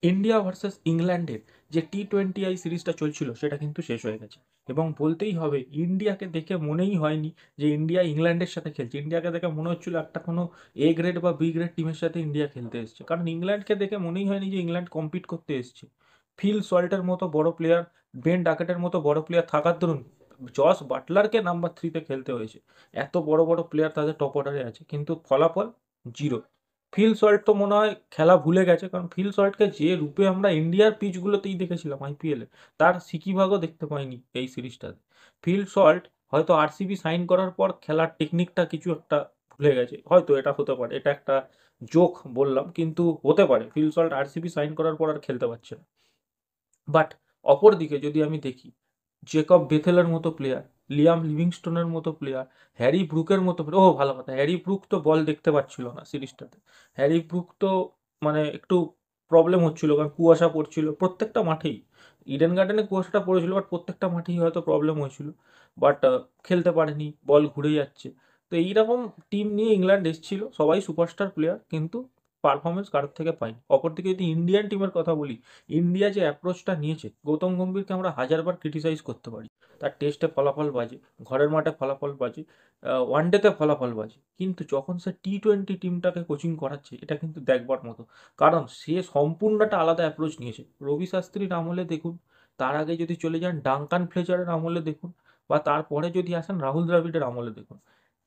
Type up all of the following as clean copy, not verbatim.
India versus ইংল্যান্ডের যে টি-20 সিরিজটা চলছিল সেটা কিন্তু শেষ হয়ে গেছে এবং বলতেই হবে ইন্ডিয়াকে দেখে মনেই হয়নি যে ইন্ডিয়া ইংল্যান্ডের সাথে খেলছে। ইন্ডিয়াকে দেখে মনে হচ্ছিল একটা কোনো এ গ্রেড বা বি গ্রেড টিমের সাথে ইন্ডিয়া খেলতে এসছে, কারণ ইংল্যান্ডকে দেখে মনেই হয়নি যে ইংল্যান্ড কম্পিট করতে এসছে। ফিল সল্টের মতো বড় প্লেয়ার, বেন ডাকেটের মতো বড় প্লেয়ার থাকার দরুন জস বাটলারকে নাম্বার 3-তে খেলতে হয়েছে। এত বড় বড় প্লেয়ার তাদের টপ অর্ডারে আছে, কিন্তু ফলাফল জিরো। ফিল সল্ট তো মনে হয় খেলা ভুলে গেছে, কারণ ফিল সল্টকে যে রূপে আমরা ইন্ডিয়ার পিচগুলোতেই দেখেছিলাম আইপিএলে, তার সিকিভাগও দেখতে পাইনি এই সিরিজটাতে। ফিল সল্ট হয়তো আরসিবি সাইন করার পর খেলার টেকনিকটা কিছু একটা ভুলে গেছে, হয়তো এটা হতে পারে, এটা একটা জোক বললাম, কিন্তু হতে পারে ফিল সল্ট আরসিবি সাইন করার পর আর খেলতে পারছে না। বাট অপরদিকে যদি আমি দেখি, জেকব বেথেলের মতো প্লেয়ার, লিয়াম লিভিংস্টোনের মতো প্লেয়ার, হ্যারি ব্রুকের মতো ও ভালো কথা, হ্যারি ব্রুক তো বল দেখতে পাচ্ছিল না সিরিজটাতে। হ্যারি ব্রুক তো মানে একটু প্রবলেম হচ্ছিল, কারণ কুয়াশা পড়ছিল প্রত্যেকটা মাঠেই। ইডেন গার্ডেনে কুয়াশাটা পড়েছিল, বাট প্রত্যেকটা মাঠেই হয়তো প্রবলেম হয়েছিল। বাট খেলতে পারেনি, বল ঘুরে যাচ্ছে। তো এইরকম টিম নিয়ে ইংল্যান্ড এসেছিল, সবাই সুপারস্টার প্লেয়ার, কিন্তু পারফরমেন্স কারোর থেকে পাইনি। অপরদিকে যদি ইন্ডিয়ান টিমের কথা বলি, ইন্ডিয়া যে অ্যাপ্রোচটা নিয়েছে, গৌতম গম্ভীরকে আমরা হাজারবার ক্রিটিসাইজ করতে পারি, তার টেস্টে ফলাফল বাজে, ঘরের মাঠে ফলাফল বাজে, ওয়ানডেতে ফলাফল বাজে, কিন্তু যখন সে টি-20 টিমটাকে কোচিং করাচ্ছে, এটা কিন্তু দেখবার মতো। কারণ সে সম্পূর্ণ একটা আলাদা অ্যাপ্রোচ নিয়েছে। রবি শাস্ত্রীর আমলে দেখুন, তার আগে যদি চলে যান ডাঙ্কান ফ্লেচারের আমলে দেখুন, বা তারপরে যদি আসেন রাহুল দ্রাবিড়ের আমলে দেখুন,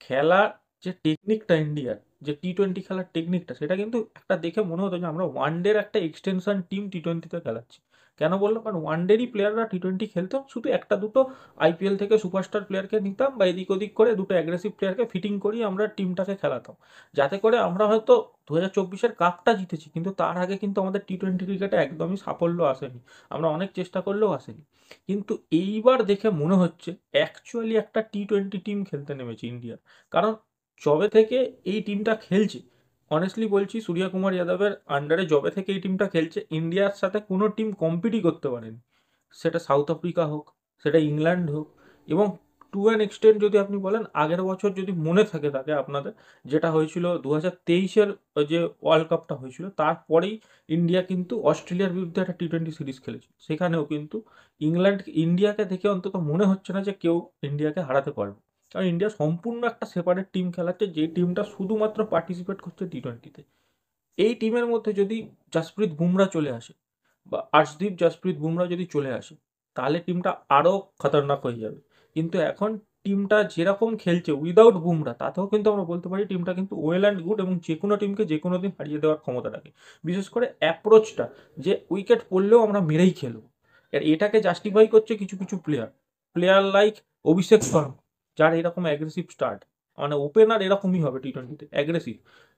খেলার যে টেকনিকটা ইন্ডিয়ার, যে টি-20 খেলার টেকনিকটা, সেটা কিন্তু একটা দেখে মনে হতো যে আমরা ওয়ানডের একটা এক্সটেনশন টিম টি-20তে খেলাচ্ছি। কেন বললাম? কারণ ওয়ানডেরই প্লেয়াররা টি-20 খেলতো, শুধু একটা দুটো আইপিএল থেকে সুপারস্টার প্লেয়ারকে নিতাম বা এদিক ওদিক করে দুটো অ্যাগ্রেসিভ প্লেয়ারকে ফিটিং করিয়ে আমরা টিমটাকে খেলাতাম, যাতে করে আমরা হয়তো 2024-এর কাপটা জিতেছি, কিন্তু তার আগে কিন্তু আমাদের টি-20 ক্রিকেটে একদমই সাফল্য আসেনি। আমরা অনেক চেষ্টা করলেও আসেনি। কিন্তু এইবার দেখে মনে হচ্ছে অ্যাকচুয়ালি একটা টি-20 টিম খেলতে নেমেছে ইন্ডিয়া। কারণ যবে থেকে এই টিমটা খেলছে, অনেস্টলি বলছি, সূর্যকুমার যাদবের আন্ডারে যবে থেকে এই টিমটা খেলছে, ইন্ডিয়ার সাথে কোনো টিম কম্পিটই করতে পারেনি। সেটা সাউথ আফ্রিকা হোক, সেটা ইংল্যান্ড হোক, এবং টু অ্যান এক্সটেন্ট যদি আপনি বলেন, আগের বছর যদি মনে থাকে তাকে আপনাদের, যেটা হয়েছিল 2023-এর যে ওয়ার্ল্ড কাপটা হয়েছিল, তারপরেই ইন্ডিয়া কিন্তু অস্ট্রেলিয়ার বিরুদ্ধে একটা টি-20 সিরিজ খেলেছে। সেখানেও কিন্তু ইন্ডিয়াকে দেখে অন্তত মনে হচ্ছে না যে কেউ ইন্ডিয়াকে হারাতে পারবে। কারণ ইন্ডিয়া সম্পূর্ণ একটা সেপারেট টিম খেলাচ্ছে, যে টিমটা শুধুমাত্র পার্টিসিপেট করছে টি-20-তে। এই টিমের মধ্যে যদি জাসপ্রীত বুমরা চলে আসে, বা আর্শদীপ জাসপ্রীত বুমরা যদি চলে আসে, তাহলে টিমটা আরও খতরনাক হয়ে যাবে। কিন্তু এখন টিমটা যেরকম খেলছে উইদাউট বুমরা, তাতেও কিন্তু আমরা বলতে পারি টিমটা কিন্তু ওয়েল অ্যান্ড গুড, এবং যে কোনো টিমকে যে কোনো দিন হারিয়ে দেওয়ার ক্ষমতা রাখে। বিশেষ করে অ্যাপ্রোচটা, যে উইকেট পড়লেও আমরা মেরেই খেলবো। আর এটাকে জাস্টিফাই করছে কিছু কিছু প্লেয়ার, লাইক অভিষেক শর্মা, যার এরকম অ্যাগ্রেসিভ স্টার্ট, মানে ওপেনার এরকমই হবে টি-20তে, অ্যাগ্রেসিভ।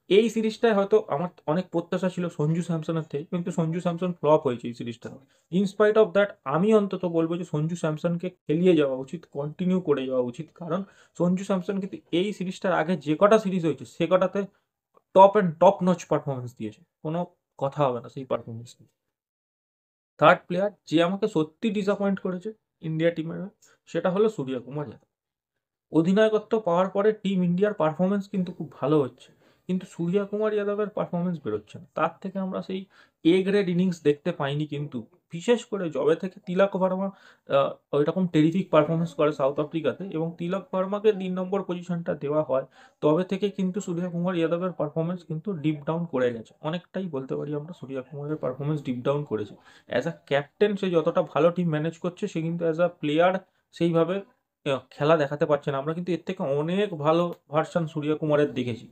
এই সিরিজটায় হয়তো আমার অনেক প্রত্যাশা ছিল সঞ্জু স্যামসনের থেকে, কিন্তু সঞ্জু স্যামসন ফ্লপ হয়েছে এই সিরিজটা। ইনস্পাইট অফ দ্যাট আমি অন্তত বলবো যে সঞ্জু স্যামসনকে খেলিয়ে যাওয়া উচিত, কন্টিনিউ করে যাওয়া উচিত, কারণ সঞ্জু স্যামসন কিন্তু এই সিরিজটার আগে যে কটা সিরিজ হয়েছে সে কটাতে টপ নচ পারফরমেন্স দিয়েছে, কোনো কথা হবে না সেই পারফরমেন্স নিয়ে। থার্ড প্লেয়ার যে আমাকে সত্যি ডিসঅ্যাপয়েন্ট করেছে ইন্ডিয়া টিমের, সেটা হলো সূর্যকুমার যাদব। অধিনায়কত্ব পাওয়ার পরে টিম ইন্ডিয়ার পারফরমেন্স কিন্তু খুব ভালো হচ্ছে, কিন্তু সূর্যকুমার যাদবের পারফরমেন্স বেরোচ্ছে না। তার থেকে আমরা সেই এ গ্রেড ইনিংস দেখতে পাইনি, কিন্তু বিশেষ করে যবে থেকে তিলক ভার্মা ওইরকম টেরিফিক পারফরমেন্স করে সাউথ আফ্রিকাতে, এবং তিলক ভার্মাকে 3 নম্বর পজিশনটা দেওয়া হয়, তবে থেকে কিন্তু সূর্যকুমার যাদবের পারফরমেন্স কিন্তু ডিপ ডাউন করে গেছে অনেকটাই, বলতে পারি আমরা সূর্যকুমারের পারফরমেন্স ডিপ ডাউন করেছে। অ্যাজ আ ক্যাপ্টেন সে যতটা ভালো টিম ম্যানেজ করছে, সে কিন্তু অ্যাজ আ প্লেয়ার সেইভাবে খেলা দেখাতে পারছে না। আমরা কিন্তু এর থেকে অনেক ভালো ভার্সন সূর্যকুমারের দেখেছি।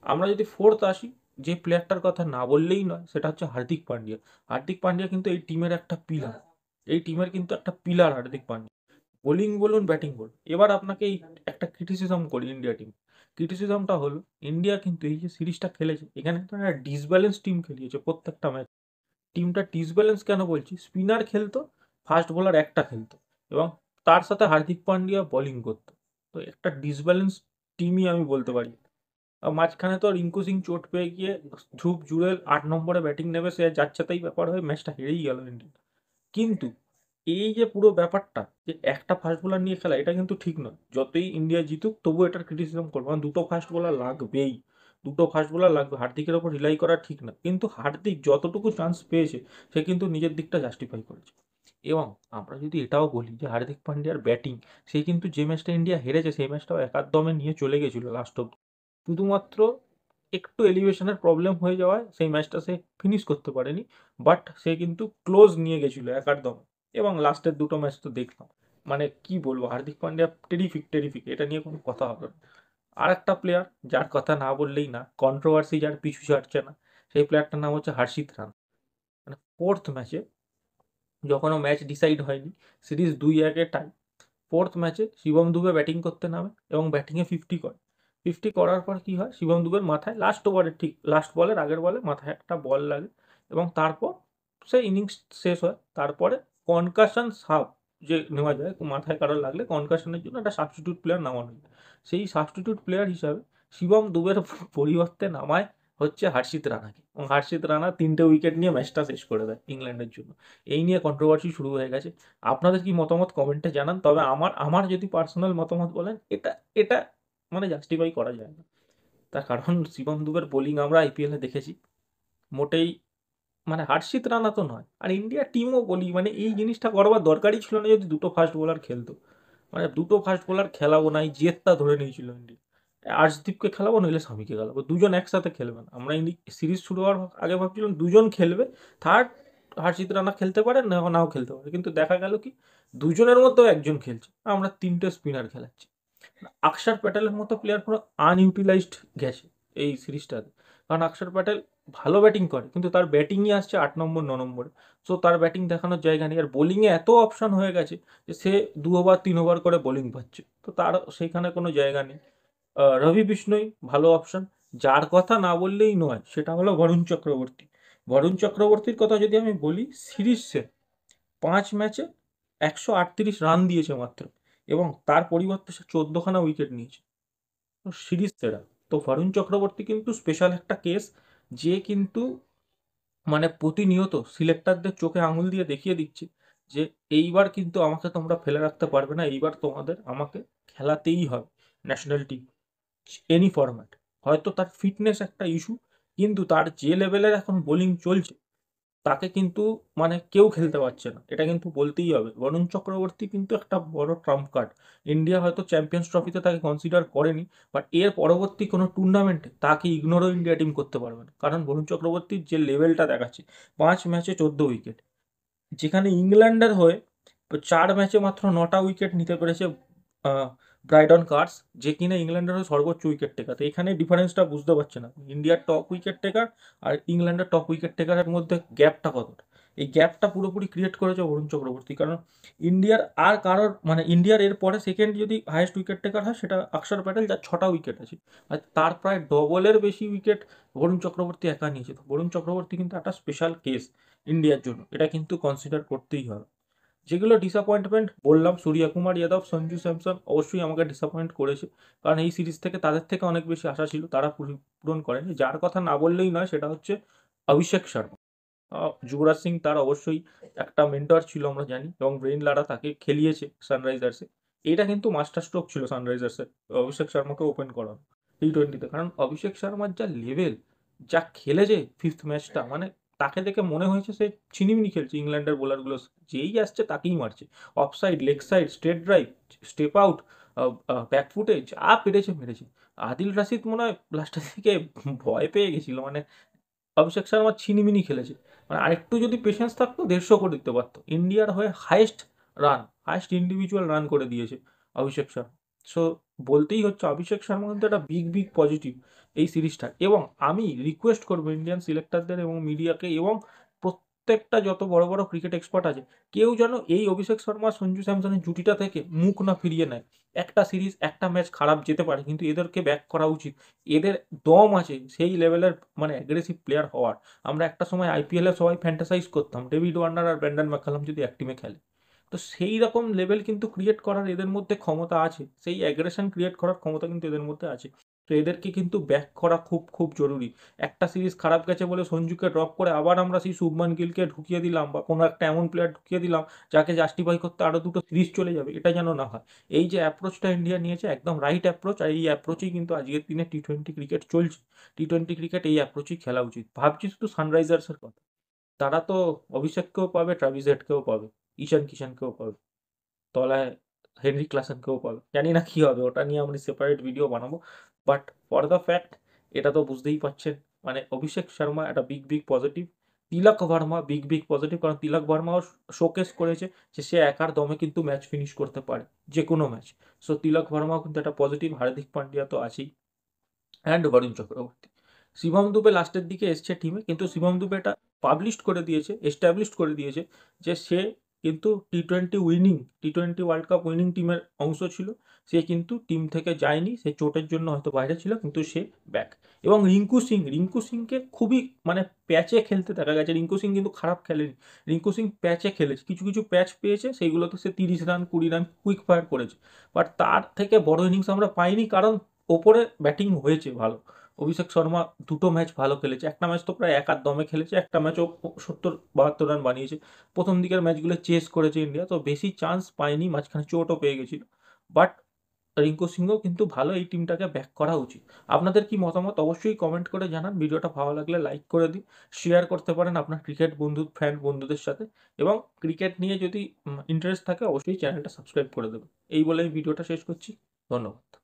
আমরা যদি ফোর্থ আসি, যে প্লেয়ারটার কথা না বললেই নয়, সেটা হচ্ছে হার্দিক পান্ডিয়া। হার্দিক পান্ডিয়া কিন্তু এই টিমের একটা পিলার, এই টিমের কিন্তু একটা পিলার হার্দিক পান্ডিয়া। বোলিং বলুন, ব্যাটিং বলুন। এবার আপনাকে এই একটা ক্রিটিসিজম করি ইন্ডিয়া টিম। ক্রিটিসিজমটা হলো, ইন্ডিয়া কিন্তু এই যে সিরিজটা খেলেছে, এখানে কিন্তু একটা ডিসব্যালেন্স টিম খেলিয়েছে প্রত্যেকটা ম্যাচ। টিমটা ডিসব্যালেন্স কেন বলছি? স্পিনার খেলতো, ফাস্ট বোলার একটা খেলতো, এবং তার সাথে হার্দিক পান্ডিয়া বোলিং করতো। তো একটা ডিসব্যালেন্স টিমই আমি বলতে পারি। আর মাঝখানে তো রিঙ্কু সিং চোট পেয়ে গিয়ে ধ্রুব জুরেল 8 নম্বরে ব্যাটিং নেবে, সে যাচ্ছে তাই ব্যাপার হয়ে ম্যাচটা হেরেই গেল ইন্ডিয়া। কিন্তু এই যে পুরো ব্যাপারটা, যে একটা ফাস্ট বোলার নিয়ে খেলা, এটা কিন্তু ঠিক নয়। যতই ইন্ডিয়া জিতুক তবুও এটার ক্রিটিসিজম করবো, কারণ দুটো ফাস্ট বোলার লাগবেই। দুটো ফাস্ট বোলার লাগবে, হার্দিকের ওপর রিলাই করা ঠিক না, কিন্তু হার্দিক যতটুকু চান্স পেয়েছে সে কিন্তু নিজের দিকটা জাস্টিফাই করেছে। এবং আমরা যদি এটাও বলি যে হার্দিক পান্ডিয়ার ব্যাটিং, সে কিন্তু যে ম্যাচটা ইন্ডিয়া হেরেছে সেই ম্যাচটাও একাদমে নিয়ে চলে গেছিল লাস্ট অব্দি, শুধুমাত্র একটু এলিভেশনের প্রবলেম হয়ে যাওয়ায় সেই ম্যাচটা সে ফিনিশ করতে পারেনি, বাট সে কিন্তু ক্লোজ নিয়ে গেছিল একাদমে। এবং লাস্টের দুটো ম্যাচ তো দেখলাম, মানে কি বলবো, হার্দিক পান্ডিয়া টেরিফিক টেরিফিক, এটা নিয়ে কোনো কথা হবে না। আর একটা প্লেয়ার যার কথা না বললেই না, কন্ট্রোভার্সি যার পিছু ছাড়ছে না, সেই প্লেয়ারটার নাম হচ্ছে হর্ষিত রানা। মানে ফোর্থ ম্যাচে, যখনও ম্যাচ ডিসাইড হয়নি, সিরিজ 2-1 টাই, ফোর্থ ম্যাচে শিবম দুবে ব্যাটিং করতে নামে এবং ব্যাটিংয়ে 50 করে। 50 করার পর কি হয়, শিবম দুবের মাথায় লাস্ট ওভারে, ঠিক লাস্ট বলের আগের বলে মাথায় একটা বল লাগে এবং তারপর সে ইনিংস শেষ হয়। তারপরে কনকাশন সাব যে নেওয়া যায়, মাথায় কারোর লাগলে কনকাশনের জন্য একটা সাবস্টিটিউট প্লেয়ার নামানো হয়। সেই সাবস্টিটিউট প্লেয়ার হিসাবে শিবম দুবের পরিবর্তে নামায় হচ্ছে হর্ষিত রানাকে, এবং হর্ষিত রানা 3টে উইকেট নিয়ে ম্যাচটা শেষ করে দেয় ইংল্যান্ডের জন্য। এই নিয়ে কন্ট্রোভার্সি শুরু হয়ে গেছে। আপনাদের কি মতামত কমেন্টে জানান। তবে আমার আমার যদি পার্সোনাল মতামত বলেন, এটা এটা মানে জাস্টিফাই করা যায় না। তার কারণ শিবম দুবের বোলিং আমরা আইপিএলে দেখেছি, মোটেই মানে হর্ষিত রানা তো নয়। আর ইন্ডিয়া টিমও বলি, মানে এই জিনিসটা করবার দরকারই ছিল না যদি দুটো ফাস্ট বোলার খেলতো। মানে দুটো ফাস্ট বোলার খেলাবো না, এই জেদটা ধরে নিয়েছিল ইন্ডিয়া। আর্শদীপকে খেলাবো, নইলে স্বামীকে খেলাবো, দুজন একসাথে খেলবে না। আমরা সিরিজ শুরু হওয়ার আগে ভাবছিলাম দুজন খেলবে, থার্ড হর্ষিত রানা খেলতে পারে, নাও খেলতে পারে, কিন্তু দেখা গেল কি দুজনের মধ্যেও একজন খেলছে, আমরা 3টে স্পিনার খেলাচ্ছি। অক্ষর প্যাটেলের মতো প্লেয়ার পুরো আনইউটিলাইজড গেছে এই সিরিজটাতে। কারণ অক্ষর প্যাটেল ভালো ব্যাটিং করে, কিন্তু তার ব্যাটিংই আসছে 8 নম্বর 9 নম্বরে। সো তার ব্যাটিং দেখানোর জায়গা নেই। আর বোলিংয়ে এত অপশন হয়ে গেছে যে সে 2 ওভার 3 ওভার করে বোলিং পাচ্ছে, তো তার সেখানে কোনো জায়গা নেই। রবি বিষ্ণই ভালো অপশন। যার কথা না বললেই নয় সেটা হলো বরুণ চক্রবর্তী। বরুণ চক্রবর্তীর কথা যদি আমি বলি, সিরিজে 5 ম্যাচে 138 রান দিয়েছে মাত্র, এবং তার পরিবর্তে সে 14খানা উইকেট নিয়েছে, সিরিজ সেরা। তো বরুণ চক্রবর্তী কিন্তু স্পেশাল একটা কেস, যে কিন্তু মানে প্রতিনিয়ত সিলেক্টরদের চোখে আঙুল দিয়ে দেখিয়ে দিচ্ছে যে এইবার কিন্তু আমাকে তোমরা ফেলে রাখতে পারবে না, এইবার তোমাদের আমাকে খেলাতেই হবে ন্যাশনাল টিম, এনি ফরম্যাট। হয়তো তার ফিটনেস একটা ইস্যু, কিন্তু তার যে লেভেলের এখন বোলিং চলছে, তাকে কিন্তু মানে কেউ খেলতে পারছে না, এটা কিন্তু বলতেই হবে। বরুণ চক্রবর্তী কিন্তু একটা বড় ট্রাম্প কার্ড। ইন্ডিয়া হয়তো চ্যাম্পিয়ন্স ট্রফিতে তাকে কনসিডার করেনি, বাট এর পরবর্তী কোনো টুর্নামেন্টে তাকে ইগনোরও ইন্ডিয়া টিম করতে পারবে না, কারণ বরুণ চক্রবর্তীর যে লেভেলটা দেখাচ্ছে, 5 ম্যাচে 14 উইকেট, যেখানে ইংল্যান্ডের হয়ে 4 ম্যাচে মাত্র 9টা উইকেট নিতে পেরেছে ব্রাইডন কার্স, যে কিনা ইংল্যান্ডের হয়ে সর্বোচ্চ উইকেট টেকার। তো এখানে ডিফারেন্সটা বুঝতে পারছে না, ইন্ডিয়ার টপ উইকেট টেকার আর ইংল্যান্ডের টপ উইকেট টেকারের মধ্যে গ্যাপটা কতটা। এই গ্যাপটা পুরোপুরি ক্রিয়েট করেছে বরুণ চক্রবর্তী, কারণ ইন্ডিয়ার আর কারোর মানে ইন্ডিয়ার এর পরে সেকেন্ড যদি হাইয়েস্ট উইকেট টেকার হয় সেটা অক্ষর প্যাটেল, যার 6টা উইকেট আছে, আর তার প্রায় ডবলের বেশি উইকেট বরুণ চক্রবর্তী একা নিয়েছে। তো বরুণ চক্রবর্তী কিন্তু একটা স্পেশাল কেস ইন্ডিয়ার জন্য, এটা কিন্তু কনসিডার করতেই হবে। যেগুলো ডিসঅ্যাপয়েন্টমেন্ট বললাম, সূর্যকুমার যাদব, সঞ্জু স্যামসন অবশ্যই আমাকে ডিসঅ্যাপয়েন্ট করেছে, কারণ এই সিরিজ থেকে তাদের থেকে অনেক বেশি আশা ছিল, তারা পূরণ করেনি। যার কথা না বললেই নয় সেটা হচ্ছে অভিষেক শর্মা। যুবরাজ সিং তার অবশ্যই একটা মেন্টর ছিল আমরা জানি, এবং ব্রেন লারা তাকে খেলিয়েছে সানরাইজার্সে। এটা কিন্তু মাস্টার স্ট্রোক ছিল সানরাইজার্সের, অভিষেক শর্মাকে ওপেন করানো T20-তে। কারণ অভিষেক শর্মার যা লেভেল, যা খেলেছে ফিফথ ম্যাচটা, মানে তাকে দেখে মনে হয়েছে সে ছিনিমিনি খেলছে ইংল্যান্ডের বোলারগুলো, যেই আসছে তাকেই মারছে। Off side, leg side, straight drive, step out, ব্যাকফুটে যা পেরেছে মেরেছে। আদিল রাশিদ মনে হয় লাস্টের দিকে ভয় পেয়ে গেছিল, মানে অভিষেক শর্মা ছিনিমিনি খেলেছে। মানে আরেকটু যদি পেশেন্স থাকতো 150 করে দিতে পারতো। ইন্ডিয়ার হয়ে হায়েস্ট ইন্ডিভিজুয়াল রান করে দিয়েছে অভিষেক শর্মা। সো বলতেই হচ্ছে অভিষেক শর্মা কিন্তু একটা বিগ বিগ পজিটিভ এই সিরিজটা। এবং আমি রিকোয়েস্ট করবো ইন্ডিয়ান সিলেক্টরদের এবং মিডিয়াকে এবং প্রত্যেকটা যত বড় বড় ক্রিকেট এক্সপার্ট আছে, কেউ যেন এই অভিষেক শর্মা সঞ্জু স্যামসনের জুটিটা থেকে মুখ না ফিরিয়ে নেয়। একটা সিরিজ একটা ম্যাচ খারাপ যেতে পারে, কিন্তু এদেরকে ব্যাক করা উচিত। এদের দম আছে সেই লেভেলের মানে অ্যাগ্রেসিভ প্লেয়ার হওয়ার। আমরা একটা সময় আইপিএলে সবাই ফ্যান্টাসাইজ করতাম ডেভিড ওয়ার্নার আর ব্র্যান্ডন ম্যাককালাম যদি এক টিমে খেলে। তো সেই রকম লেভেল কিন্তু ক্রিয়েট করার এদের মধ্যে ক্ষমতা আছে, সেই অ্যাগ্রেশন ক্রিয়েট করার ক্ষমতা কিন্তু এদের মধ্যে আছে। তো এদেরকে কিন্তু ব্যাক করা খুব খুব জরুরি। একটা সিরিজ খারাপ গেছে বলে সঞ্জুকে ড্রপ করে আবার আমরা সেই শুভমান গিলকে ঢুকিয়ে দিলাম বা কোনো একটা এমন প্লেয়ার ঢুকিয়ে দিলাম যাকে জাস্টিফাই করতে আরও দুটো সিরিজ চলে যাবে, এটা যেন না হয়। এই যে অ্যাপ্রোচটা ইন্ডিয়া নিয়েছে একদম রাইট অ্যাপ্রোচ, আর এই অ্যাপ্রোচেই কিন্তু আজকের দিনে টি-20 ক্রিকেট চলছে। টি-20 ক্রিকেট এই অ্যাপ্রোচেই খেলা উচিত। ভাবছি শুধু সানরাইজার্সের কথা, তারা তো অভিষেককেও পাবে, ট্রাভিস হেডকেও পাবে, ঈশান কিষানকেও পাবে, তলায় হেনরি ক্লাসেনকেও পাবে। জানি না কি হবে, ওটা নিয়ে আমরা সেপারেট ভিডিও বানাবো। বাট ফর দ্য ফ্যাক্ট এটা তো বুঝতেই পারছেন, মানে অভিষেক শর্মা একটা বিগ বিগ পজিটিভ, তিলক ভার্মা বিগ বিগ পজিটিভ, কারণ তিলক ভার্মাও শোকেস করেছে যে সে একার দমে কিন্তু ম্যাচ ফিনিশ করতে পারে, যে কোনো ম্যাচ। সো তিলক ভার্মাও কিন্তু একটা পজিটিভ, হার্দিক পান্ডিয়া তো আছেই, অ্যান্ড বরুণ চক্রবর্তী। শিবম দুবে লাস্টের দিকে এসছে টিমে, কিন্তু শিবম দুবে এটা পাবলিশড করে দিয়েছে, এস্টাবলিশড করে দিয়েছে যে সে কিন্তু টি-20 ওয়ার্ল্ড কাপ উইনিং টিমের অংশ ছিল। সে কিন্তু টিম থেকে যায়নি, সে চোটের জন্য হয়তো বাইরে ছিল, কিন্তু সে ব্যাক। এবং রিঙ্কু সিংকে খুবই মানে প্যাচে খেলতে দেখা গেছে। রিঙ্কু সিং কিন্তু খারাপ খেলেনি, রিঙ্কু সিং প্যাচে খেলেছে, কিছু কিছু প্যাচ পেয়েছে, সেইগুলোতে সে 30 রান 20 রান কুইক ফায়ার করেছে। বাট তার থেকে বড় ইনিংস আমরা পাইনি, কারণ ওপরে ব্যাটিং হয়েছে ভালো। অভিষেক শর্মা দুটো ম্যাচ ভালো খেলেছে, একটা ম্যাচ তো প্রায় একার দমে খেলেছে, একটা ম্যাচও 70-72 রান বানিয়েছে। প্রথম দিকের ম্যাচগুলো চেস করেছে ইন্ডিয়া, তো বেশি চান্স পায়নি, মাঝখানে চোটও পেয়ে গেছিল। বাট রিঙ্কু সিংও কিন্তু ভালো, এই টিমটাকে ব্যাক করা উচিত। আপনাদের কি মতামত অবশ্যই কমেন্ট করে জানান। ভিডিওটা ভালো লাগলে লাইক করে দিন, শেয়ার করতে পারেন আপনার ক্রিকেট ফ্যান বন্ধুদের সাথে, এবং ক্রিকেট নিয়ে যদি ইন্টারেস্ট থাকে অবশ্যই চ্যানেলটা সাবস্ক্রাইব করে দেবেন। এই বলে ভিডিওটা শেষ করছি। ধন্যবাদ।